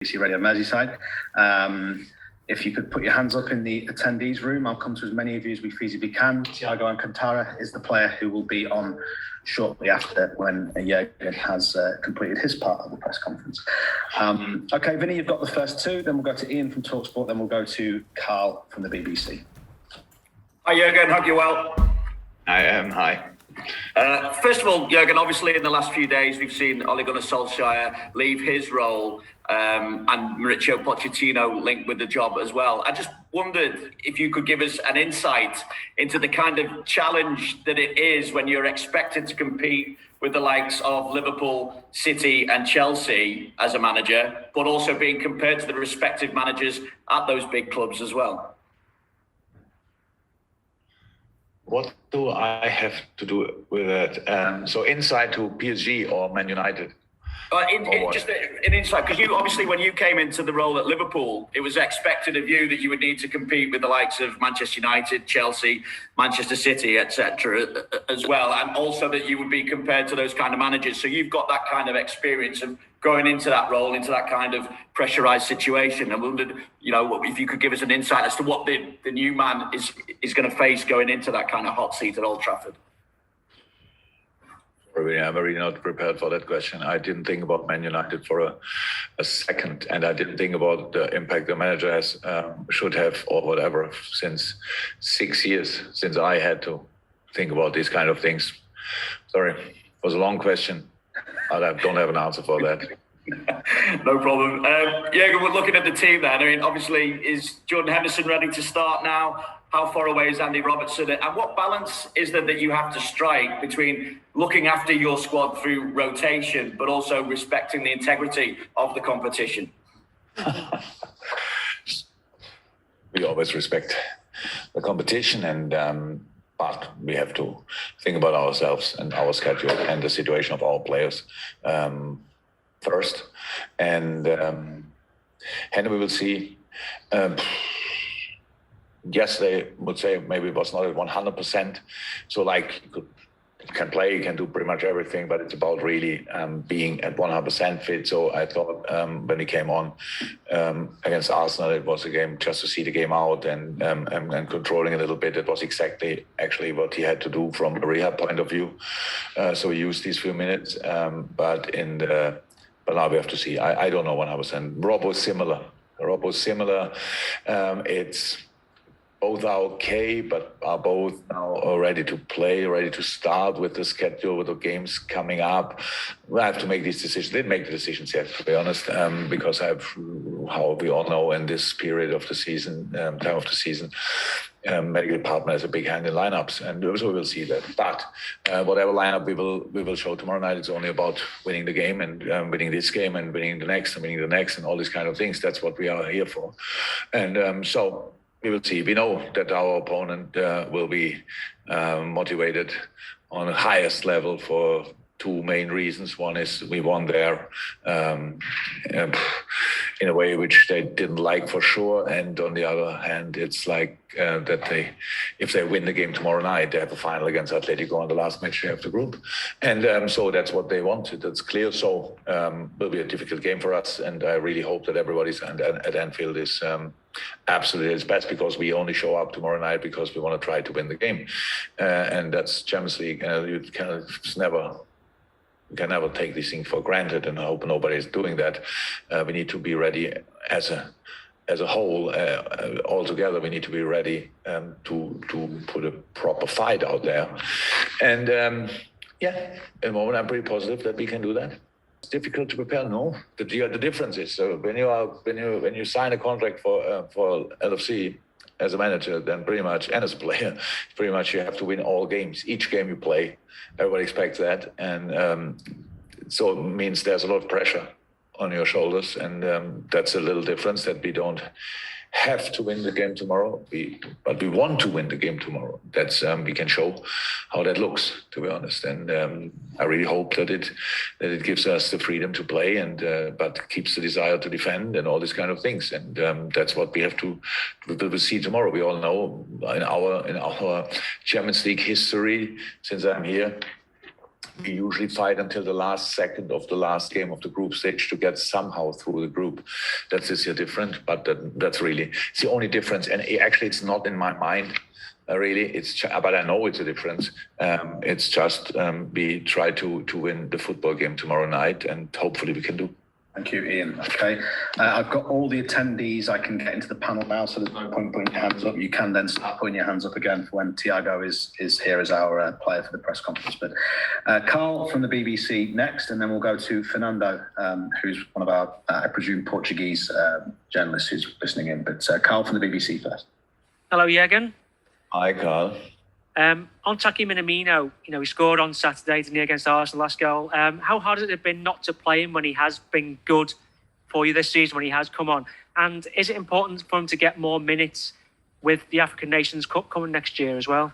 BBC Radio Merseyside. If you could put your hands up in the attendees room, I'll come to as many of you as we feasibly can. Thiago Alcantara is the player who will be on shortly after when Jurgen has completed his part of the press conference. Okay, Vinny, you've got the first two, then we'll go to Ian from TalkSport, then we'll go to Carl from the BBC. Hi Jurgen, hope you're well. I am, hi. First of all, Jurgen, obviously in the last few days we've seen Ole Gunnar Solskjaer leave his role and Mauricio Pochettino linked with the job as well. I just wondered if you could give us an insight into the kind of challenge that it is when you're expected to compete with the likes of Liverpool, City and Chelsea as a manager, but also being compared to the respective managers at those big clubs as well. What do I have to do with that? So inside to PSG or Man United? Just an insight, because you obviously, when you came into the role at Liverpool, it was expected of you that you would need to compete with the likes of Manchester United, Chelsea, Manchester City, etc. as well, and also that you would be compared to those kind of managers. So you've got that kind of experience of going into that role, into that kind of pressurised situation. I wondered, if you could give us an insight as to what the new man is going to face going into that kind of hot seat at Old Trafford. I'm really not prepared for that question. I didn't think about Man United for a second, and I didn't think about the impact the manager should have or whatever since 6 years, since I had to think about these kind of things. Sorry, it was a long question. I don't have an answer for that. No problem. Jurgen, we're looking at the team then. I mean, obviously, is Jordan Henderson ready to start now? How far away is Andy Robertson? And what balance is there that you have to strike between looking after your squad through rotation, but also respecting the integrity of the competition? We always respect the competition, and but we have to think about ourselves and our schedule and the situation of our players first. And we will see. Yesterday, would say maybe it was not at 100%. So you can play, you can do pretty much everything, but it's about really being at 100% fit. So I thought when he came on against Arsenal, it was a game just to see the game out and controlling a little bit. It was exactly actually what he had to do from a rehab point of view. So he used these few minutes, but now we have to see. I don't know 100%. Rob was similar. It's both are okay, but are both now ready to play, ready to start with the schedule, with the games coming up. I have to make these decisions. Didn't make the decisions yet, to be honest, because how we all know, in this period of the season, time of the season, medical department has a big hand in lineups, and so we'll see that. But whatever lineup we will show tomorrow night, it's only about winning the game and winning this game and winning the next and winning the next and all these kind of things. That's what we are here for, and so. We will see. We know that our opponent will be motivated on the highest level for two main reasons. One is we won there in a way which they didn't like for sure, and on the other hand, it's like that if they win the game tomorrow night, they have a final against Atletico on the last match of the group, and so that's what they wanted. That's clear. So will be a difficult game for us, and I really hope that everybody's at Anfield is absolutely its best, because we only show up tomorrow night because we want to try to win the game, and that's Champions League. You can never take these things for granted, and I hope nobody is doing that. We need to be ready as a whole, all together. We need to be ready to put a proper fight out there, and at the moment I'm pretty positive that we can do that. It's difficult to prepare. No, the difference is when you sign a contract for LFC as a manager, then pretty much, and as a player, pretty much you have to win all games. Each game you play, everybody expects that, and so it means there's a lot of pressure on your shoulders, and that's a little difference that we don't have to win the game tomorrow, but we want to win the game tomorrow. That's we can show how that looks, to be honest, and I really hope that it gives us the freedom to play, and but keeps the desire to defend and all these kind of things, and that's what we have to see tomorrow. We all know in our Champions League history since I'm here, we usually fight until the last second of the last game of the group stage to get somehow through the group. That's this year different, but that's really it's the only difference. And actually, it's not in my mind. Really, but I know it's a difference. It's just we try to win the football game tomorrow night, and hopefully we can do. Thank you, Ian. Okay, I've got all the attendees I can get into the panel now, so there's no point putting your hands up. You can then start putting your hands up again for when Tiago is here as our player for the press conference. But Carl from the BBC next, and then we'll go to Fernando, who's one of our, I presume, Portuguese journalists who's listening in. But Carl from the BBC first. Hello, Jurgen. Hi, Carl. On Taki Minamino, he scored on Saturday, didn't he, against Arsenal last goal. How hard has it been not to play him when he has been good for you this season, when he has come on? And is it important for him to get more minutes with the African Nations Cup coming next year as well?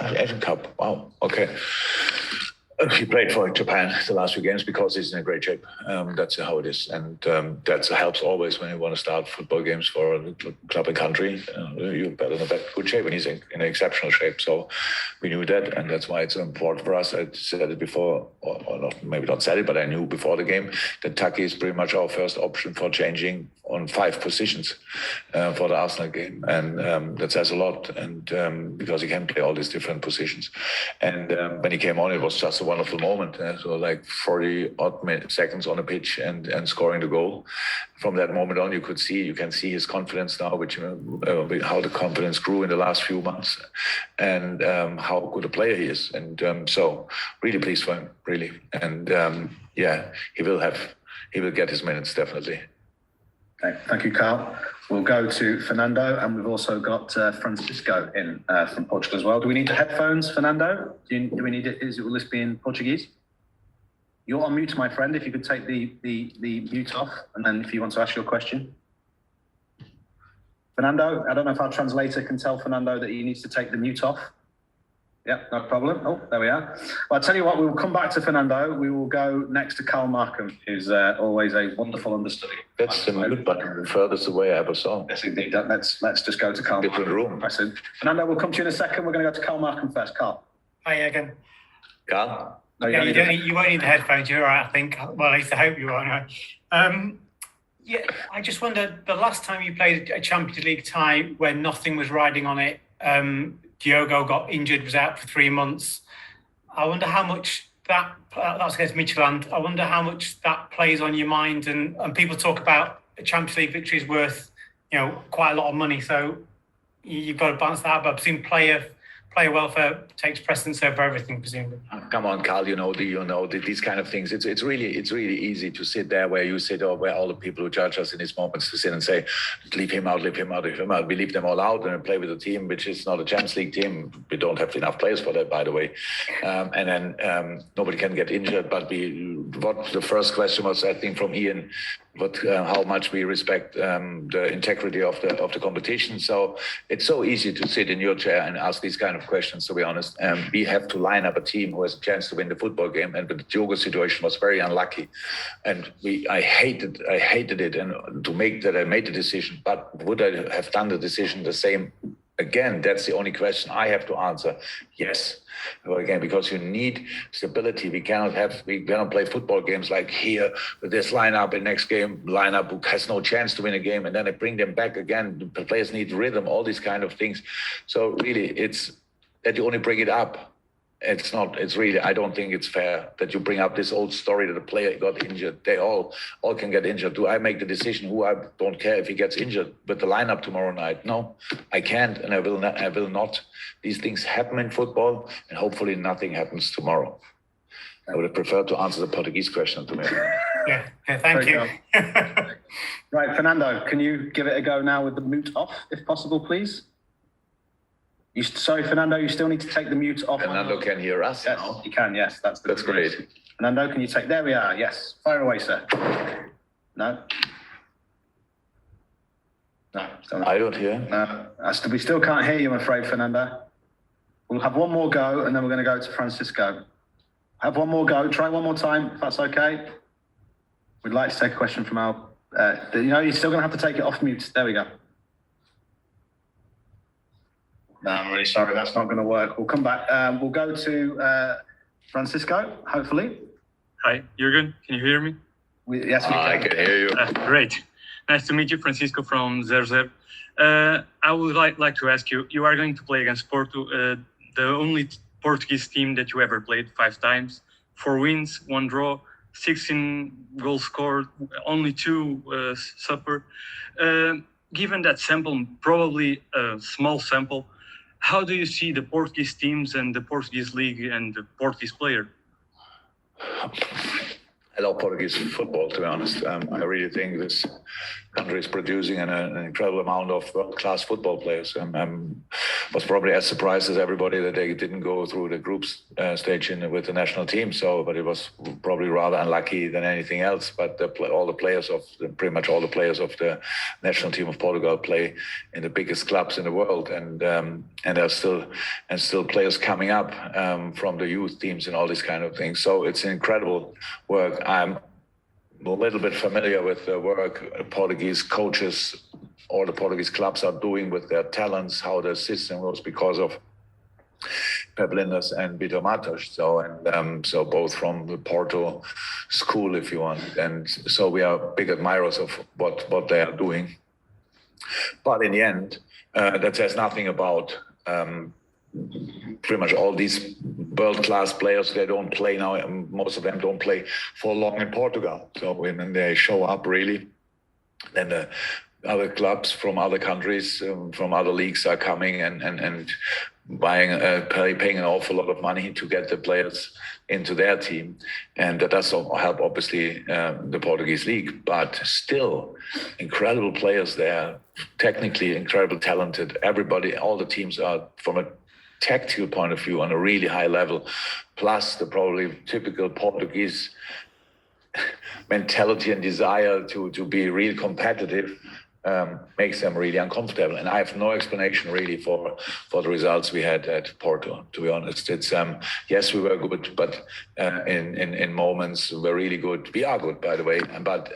Asian Cup, wow, okay. He played for Japan the last few games because he's in a great shape. That's how it is. And that helps always when you want to start football games for a club and country. You're better in a good shape, and he's in exceptional shape. So we knew that, and that's why it's important for us. I said it before, or not, maybe not said it, but I knew before the game that Taki is pretty much our first option for changing on 5 positions for the Arsenal game. And that says a lot, and because he can play all these different positions. And when he came on, it was just a wonderful moment. So like 40-odd seconds on a pitch and scoring the goal. From that moment on, you can see his confidence now, which how the confidence grew in the last few months, and how good a player he is. And so really pleased for him, really. And he will get his minutes definitely. Okay, thank you, Carl. We'll go to Fernando, and we've also got Francisco in from Portugal as well. Do we need the headphones, Fernando? Do we need it? Will this be in Portuguese? You're on mute, my friend. If you could take the mute off, and then if you want to ask your question. Fernando, I don't know if our translator can tell Fernando that he needs to take the mute off. Yeah, no problem. Oh, there we are. Well, I'll tell you what, we will come back to Fernando. We will go next to Carl Markham, who's always a wonderful understudy. That's the mute button furthest away I ever saw. Yes, indeed. Let's just go to Carl Different Markham. room. Fernando, we'll come to you in a second. We're going to go to Carl Markham first. Carl. Hi again. Carl? No, You won't need the headphones. You're all right, I think. Well, at least I hope you are. Anyway. I just wondered, the last time you played a Champions League tie where nothing was riding on it, Diogo got injured, was out for 3 months. I wonder how much that was against Midtjylland. I wonder how much that plays on your mind. And people talk about a Champions League victory is worth, quite a lot of money. So you've got to balance that out. But I've seen player welfare takes precedence over everything, presumably. Come on, Carl. These kind of things. It's really easy to sit there where you sit, or where all the people who judge us in these moments to sit and say, leave him out. We leave them all out and play with a team which is not a Champions League team. We don't have enough players for that, by the way. And then nobody can get injured. But what the first question was, I think, from Ian, how much we respect the integrity of the competition. So it's so easy to sit in your chair and ask these kind of questions, to be honest. We have to line up a team who has a chance to win the football game, and the Diogo situation was very unlucky, and I hated it, and I made the decision. But would I have done the decision the same again? That's the only question I have to answer. Yes. Again, because you need stability. We cannot play football games like here with this lineup, and next game lineup who has no chance to win a game, and then I bring them back again. The players need rhythm, all these kind of things. So really, it's that you only bring it up. I don't think it's fair that you bring up this old story that the player got injured. They all can get injured. Do I make the decision who? I don't care if he gets injured with the lineup tomorrow night. No, I can't, and I will not. These things happen in football, and hopefully nothing happens tomorrow. I would have preferred to answer the Portuguese question to me. Yeah, thank you. Right, Fernando, can you give it a go now with the mute off, if possible, please? Sorry, Fernando, you still need to take the mute off. Fernando can hear us. Yes, now. You can, yes. That's great. Fernando, can you take... There we are, yes. Fire away, sir. No? No. I don't hear. No. We still can't hear you, I'm afraid, Fernando. We'll have one more go, and then we're going to go to Francisco. Have one more go. Try one more time, if that's okay. We'd like to take a question from our... you're still going to have to take it off mute. There we go. No, I'm really sorry. That's not going to work. We'll come back. We'll go to Francisco, hopefully. Hi, Jurgen. Can you hear me? Yes, we can. I can hear you. Great. Nice to meet you, Francisco from Zerzer. I would like to ask you, you are going to play against Porto, the only Portuguese team that you ever played 5 times, 4 wins, 1 draw, 16 goals scored, only 2 suffer. Given that sample, probably a small sample, how do you see the Portuguese teams and the Portuguese league and the Portuguese player? I love Portuguese football, to be honest. I really think this country is producing an incredible amount of world-class football players. I was probably as surprised as everybody that they didn't go through the group stage with the national team. But it was probably rather unlucky than anything else. But pretty much all the players of the national team of Portugal play in the biggest clubs in the world, and there's still players coming up from the youth teams and all these kind of things. So it's an incredible work. I'm a little bit familiar with the work Portuguese coaches or the Portuguese clubs are doing with their talents, how the system goes because of Pep Linders and Vitor Matos. So both from the Porto school, if you want. And so we are big admirers of what they are doing. But in the end, that says nothing about pretty much all these world-class players. They don't play now, and most of them don't play for long in Portugal. So when they show up, really, then the other clubs from other countries, from other leagues are coming and paying an awful lot of money to get the players into their team. And that does help, obviously, the Portuguese league. But still, incredible players there, technically incredible, talented. Everybody, all the teams are, from a tactical point of view, on a really high level, plus the probably typical Portuguese mentality and desire to be really competitive makes them really uncomfortable. And I have no explanation really for the results we had at Porto, to be honest. It's yes, we were good, but in moments we're really good. We are good, by the way, but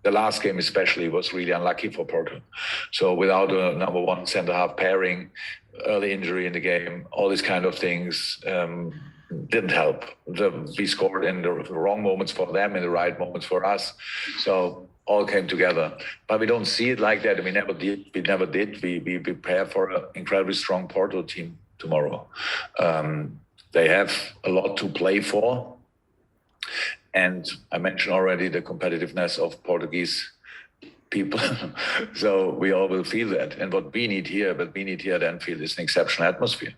the last game especially was really unlucky for Porto. So without a number 1 centre-half pairing, early injury in the game, all these kind of things didn't help. We scored in the wrong moments for them, in the right moments for us. So all came together. But we don't see it like that. We never did. We prepare for an incredibly strong Porto team tomorrow. They have a lot to play for. And I mentioned already the competitiveness of Portuguese people. So we all will feel that. And what we need here at Anfield is an exceptional atmosphere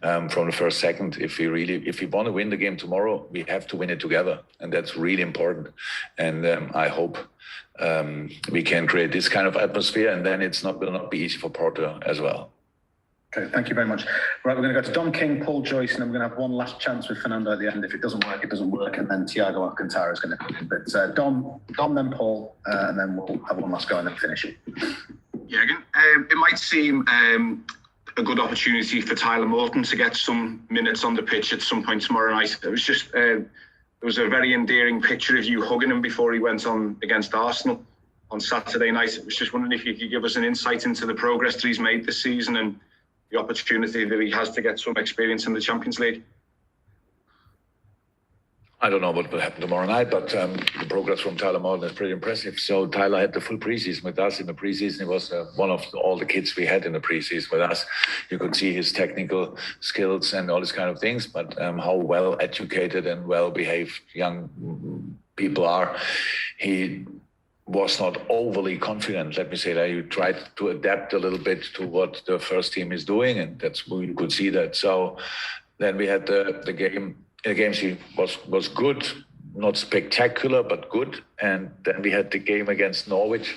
from the first second. If we want to win the game tomorrow, we have to win it together. And that's really important. And I hope we can create this kind of atmosphere, and then will not be easy for Porto as well. Okay, thank you very much. Right, we're going to go to Dom King, Paul Joyce, and I'm going to have one last chance with Fernando at the end. If it doesn't work, it doesn't work, and then Thiago Alcantara is going to come in. But Dom, then Paul, and then we'll have one last go and then finish it. Jurgen, it might seem a good opportunity for Tyler Morton to get some minutes on the pitch at some point tomorrow night. It was just there was a very endearing picture of you hugging him before he went on against Arsenal on Saturday night. I was just wondering if you could give us an insight into the progress that he's made this season and the opportunity that he has to get some experience in the Champions League. I don't know what will happen tomorrow night, but the progress from Tyler Morton is pretty impressive. So Tyler had the full preseason with us. In the preseason, he was one of all the kids we had in the preseason with us. You could see his technical skills and all these kind of things, but how well educated and well behaved young people are. He was not overly confident, let me say that. He tried to adapt a little bit to what the first team is doing, and that's where you could see that. So then we had the game. In the games he was good, not spectacular, but good. And then we had the game against Norwich,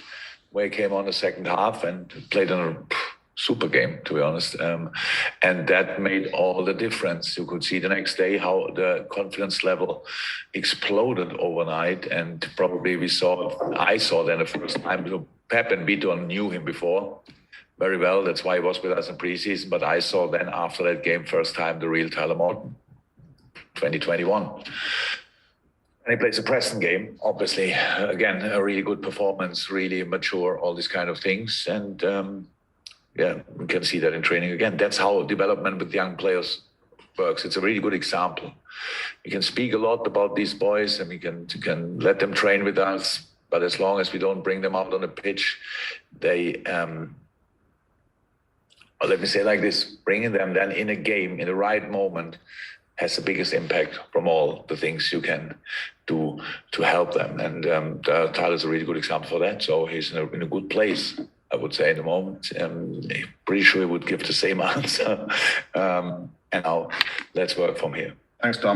where he came on the second half and played in a super game, to be honest. And that made all the difference. You could see the next day how the confidence level exploded overnight. And probably I saw then the first time. So Pep and Vitor knew him before very well. That's why he was with us in preseason. But I saw then after that game, first time, the real Tyler Morton, 2021. And he plays a Preston game, obviously. Again, a really good performance, really mature, all these kind of things. And yeah, we can see that in training again. That's how development with young players works. It's a really good example. We can speak a lot about these boys, and we can let them train with us. But as long as we don't bring them out on the pitch, they, or let me say like this: bringing them then in a game in the right moment has the biggest impact from all the things you can do to help them. And Tyler's a really good example for that. So he's in a good place, I would say, at the moment. Pretty sure he would give the same answer. And now let's work from here. Thanks, Dom.